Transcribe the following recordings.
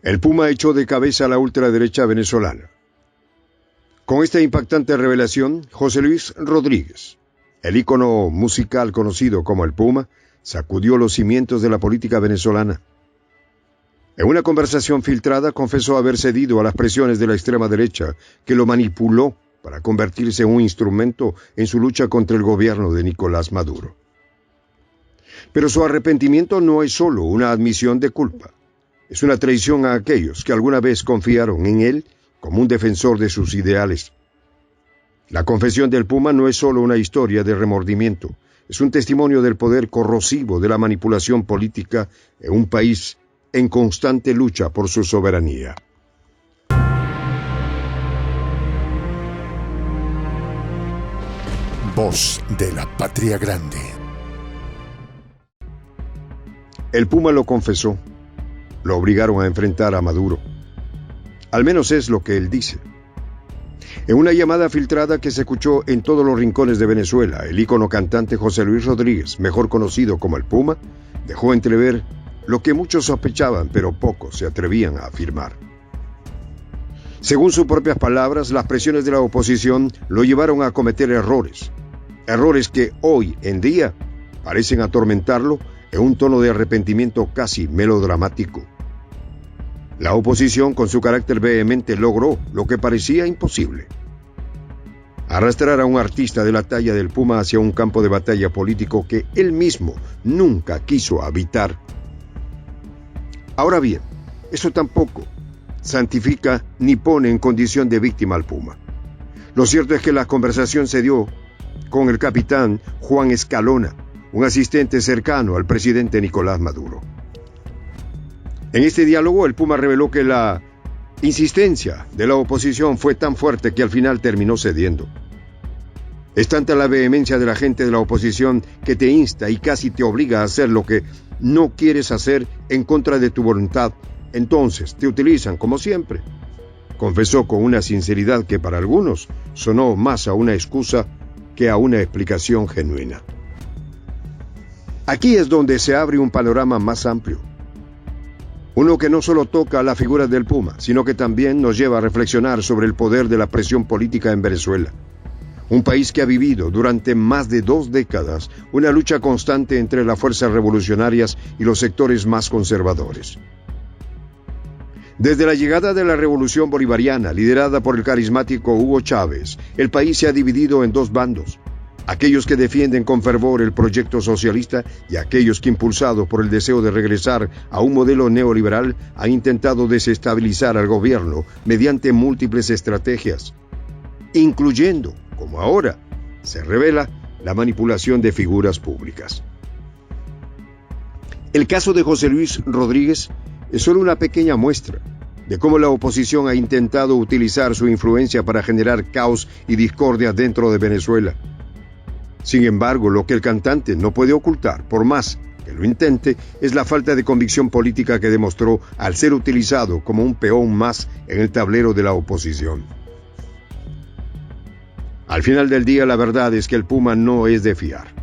El Puma echó de cabeza a la ultraderecha venezolana. Con esta impactante revelación, José Luis Rodríguez, el ícono musical conocido como el Puma, sacudió los cimientos de la política venezolana. En una conversación filtrada, confesó haber cedido a las presiones de la extrema derecha, que lo manipuló para convertirse en un instrumento en su lucha contra el gobierno de Nicolás Maduro. Pero su arrepentimiento no es solo una admisión de culpa. Es una traición a aquellos que alguna vez confiaron en él como un defensor de sus ideales. La confesión del Puma no es solo una historia de remordimiento, es un testimonio del poder corrosivo de la manipulación política en un país en constante lucha por su soberanía. Voz de la Patria Grande. El Puma lo confesó. Lo obligaron a enfrentar a Maduro. Al menos es lo que él dice. En una llamada filtrada que se escuchó en todos los rincones de Venezuela, el ícono cantante José Luis Rodríguez, mejor conocido como el Puma, dejó entrever lo que muchos sospechaban, pero pocos se atrevían a afirmar. Según sus propias palabras, las presiones de la oposición lo llevaron a cometer errores que hoy en día parecen atormentarlo en un tono de arrepentimiento casi melodramático. La oposición, con su carácter vehemente, logró lo que parecía imposible: arrastrar a un artista de la talla del Puma hacia un campo de batalla político que él mismo nunca quiso habitar. Ahora bien, eso tampoco santifica ni pone en condición de víctima al Puma. Lo cierto es que la conversación se dio con el capitán Juan Escalona, un asistente cercano al presidente Nicolás Maduro. En este diálogo, el Puma reveló que la insistencia de la oposición fue tan fuerte que al final terminó cediendo. Es tanta la vehemencia de la gente de la oposición que te insta y casi te obliga a hacer lo que no quieres hacer en contra de tu voluntad. Entonces te utilizan como siempre, confesó con una sinceridad que para algunos sonó más a una excusa que a una explicación genuina. Aquí es donde se abre un panorama más amplio. Uno que no solo toca la figura del Puma, sino que también nos lleva a reflexionar sobre el poder de la presión política en Venezuela. Un país que ha vivido durante más de 2 décadas una lucha constante entre las fuerzas revolucionarias y los sectores más conservadores. Desde la llegada de la Revolución Bolivariana, liderada por el carismático Hugo Chávez, el país se ha dividido en 2 bandos: aquellos que defienden con fervor el proyecto socialista y aquellos que, impulsados por el deseo de regresar a un modelo neoliberal, han intentado desestabilizar al gobierno mediante múltiples estrategias, incluyendo, como ahora se revela, la manipulación de figuras públicas. El caso de José Luis Rodríguez es solo una pequeña muestra de cómo la oposición ha intentado utilizar su influencia para generar caos y discordia dentro de Venezuela. Sin embargo, lo que el cantante no puede ocultar, por más que lo intente, es la falta de convicción política que demostró al ser utilizado como un peón más en el tablero de la oposición. Al final del día, la verdad es que el Puma no es de fiar.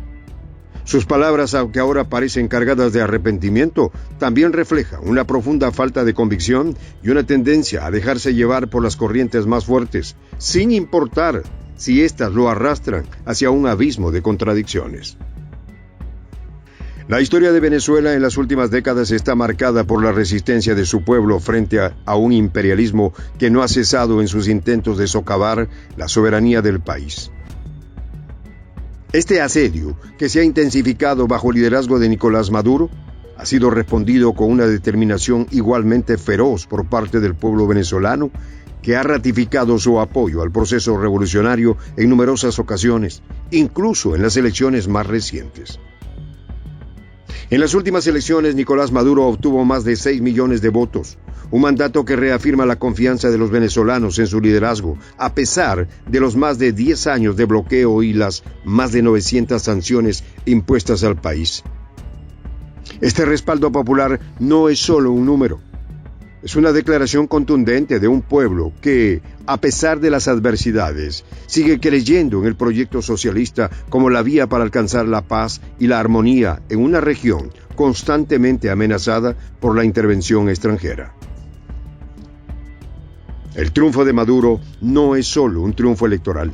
Sus palabras, aunque ahora parecen cargadas de arrepentimiento, también reflejan una profunda falta de convicción y una tendencia a dejarse llevar por las corrientes más fuertes, sin importar si éstas lo arrastran hacia un abismo de contradicciones. La historia de Venezuela en las últimas décadas está marcada por la resistencia de su pueblo frente a un imperialismo que no ha cesado en sus intentos de socavar la soberanía del país. Este asedio, que se ha intensificado bajo el liderazgo de Nicolás Maduro, ha sido respondido con una determinación igualmente feroz por parte del pueblo venezolano, que ha ratificado su apoyo al proceso revolucionario en numerosas ocasiones, incluso en las elecciones más recientes. En las últimas elecciones, Nicolás Maduro obtuvo más de 6 millones de votos, un mandato que reafirma la confianza de los venezolanos en su liderazgo, a pesar de los más de 10 años de bloqueo y las más de 900 sanciones impuestas al país. Este respaldo popular no es solo un número. Es una declaración contundente de un pueblo que, a pesar de las adversidades, sigue creyendo en el proyecto socialista como la vía para alcanzar la paz y la armonía en una región constantemente amenazada por la intervención extranjera. El triunfo de Maduro no es solo un triunfo electoral,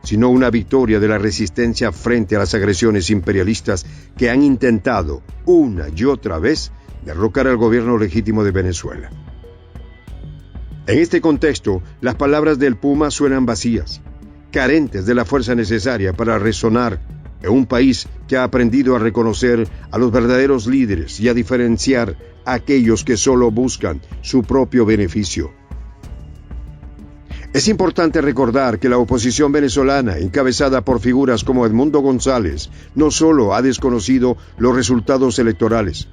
sino una victoria de la resistencia frente a las agresiones imperialistas que han intentado una y otra vez derrocar al gobierno legítimo de Venezuela. En este contexto, las palabras del Puma suenan vacías, carentes de la fuerza necesaria para resonar en un país que ha aprendido a reconocer a los verdaderos líderes y a diferenciar a aquellos que solo buscan su propio beneficio. Es importante recordar que la oposición venezolana, encabezada por figuras como Edmundo González, no solo ha desconocido los resultados electorales,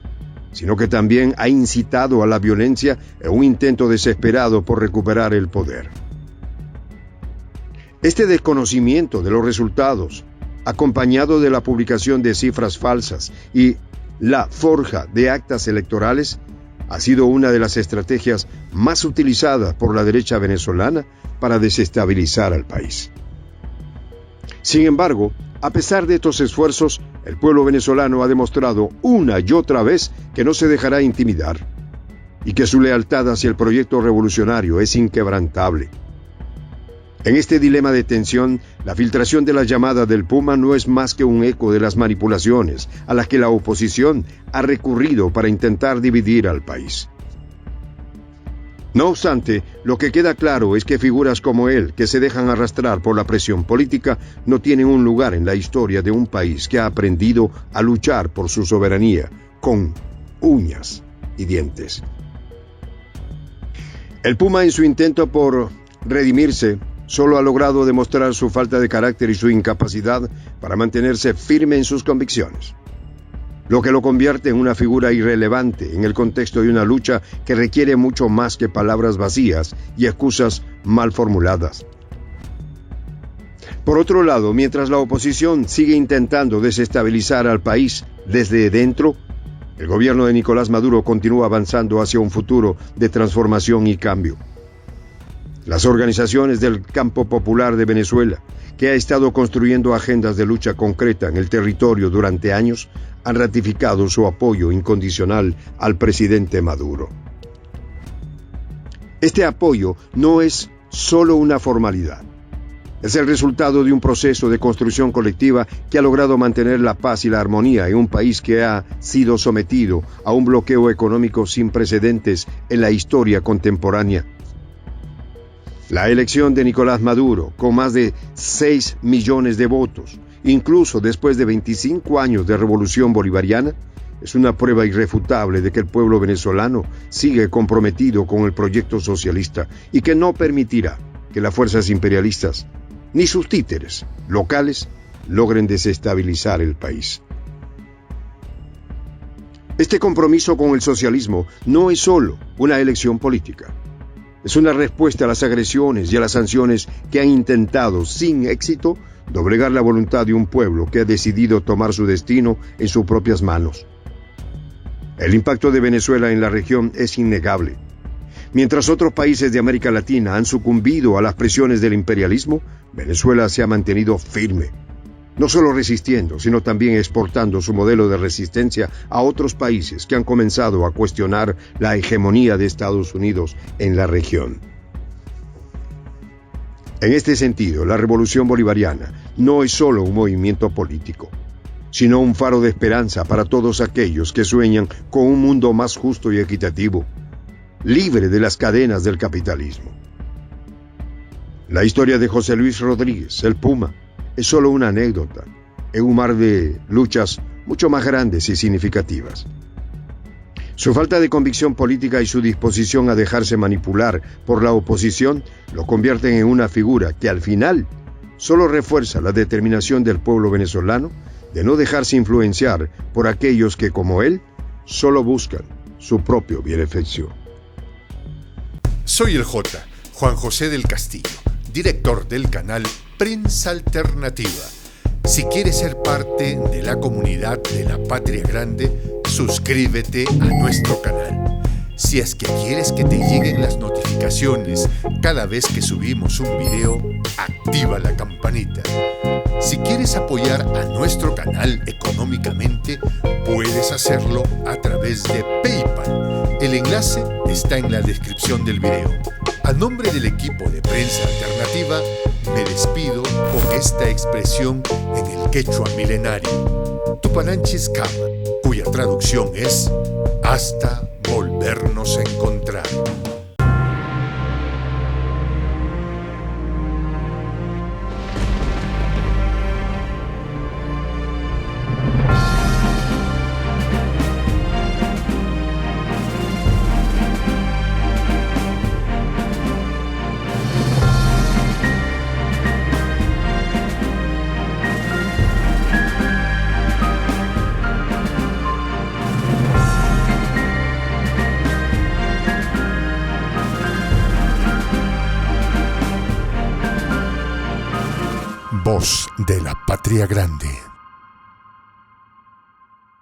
sino que también ha incitado a la violencia en un intento desesperado por recuperar el poder. Este desconocimiento de los resultados, acompañado de la publicación de cifras falsas y la forja de actas electorales, ha sido una de las estrategias más utilizadas por la derecha venezolana para desestabilizar al país. Sin embargo, a pesar de estos esfuerzos, el pueblo venezolano ha demostrado una y otra vez que no se dejará intimidar y que su lealtad hacia el proyecto revolucionario es inquebrantable. En este dilema de tensión, la filtración de la llamada del Puma no es más que un eco de las manipulaciones a las que la oposición ha recurrido para intentar dividir al país. No obstante, lo que queda claro es que figuras como él, que se dejan arrastrar por la presión política, no tienen un lugar en la historia de un país que ha aprendido a luchar por su soberanía con uñas y dientes. El Puma, en su intento por redimirse, solo ha logrado demostrar su falta de carácter y su incapacidad para mantenerse firme en sus convicciones, lo que lo convierte en una figura irrelevante en el contexto de una lucha que requiere mucho más que palabras vacías y excusas mal formuladas. Por otro lado, mientras la oposición sigue intentando desestabilizar al país desde dentro, el gobierno de Nicolás Maduro continúa avanzando hacia un futuro de transformación y cambio. Las organizaciones del campo popular de Venezuela, que ha estado construyendo agendas de lucha concreta en el territorio durante años, han ratificado su apoyo incondicional al presidente Maduro. Este apoyo no es solo una formalidad. Es el resultado de un proceso de construcción colectiva que ha logrado mantener la paz y la armonía en un país que ha sido sometido a un bloqueo económico sin precedentes en la historia contemporánea. La elección de Nicolás Maduro, con más de 6 millones de votos, incluso después de 25 años de revolución bolivariana, es una prueba irrefutable de que el pueblo venezolano sigue comprometido con el proyecto socialista y que no permitirá que las fuerzas imperialistas ni sus títeres locales logren desestabilizar el país. Este compromiso con el socialismo no es solo una elección política. Es una respuesta a las agresiones y a las sanciones que han intentado, sin éxito, doblegar la voluntad de un pueblo que ha decidido tomar su destino en sus propias manos. El impacto de Venezuela en la región es innegable. Mientras otros países de América Latina han sucumbido a las presiones del imperialismo, Venezuela se ha mantenido firme, no solo resistiendo, sino también exportando su modelo de resistencia a otros países que han comenzado a cuestionar la hegemonía de Estados Unidos en la región. En este sentido, la revolución bolivariana no es solo un movimiento político, sino un faro de esperanza para todos aquellos que sueñan con un mundo más justo y equitativo, libre de las cadenas del capitalismo. La historia de José Luis Rodríguez, el Puma, es solo una anécdota en un mar de luchas mucho más grandes y significativas. Su falta de convicción política y su disposición a dejarse manipular por la oposición lo convierten en una figura que al final solo refuerza la determinación del pueblo venezolano de no dejarse influenciar por aquellos que, como él, solo buscan su propio beneficio. Soy el J, Juan José del Castillo, director del canal Prensa Alternativa. Si quieres ser parte de la comunidad de la Patria Grande, suscríbete a nuestro canal. Si es que quieres que te lleguen las notificaciones cada vez que subimos un video, activa la campanita. Si quieres apoyar a nuestro canal económicamente, puedes hacerlo a través de PayPal. El enlace está en la descripción del video. A nombre del equipo de Prensa Alternativa, me despido con esta expresión en el quechua milenario, Tupananchis Kama, cuya traducción es hasta volvernos a encontrar. Voz de la Patria Grande.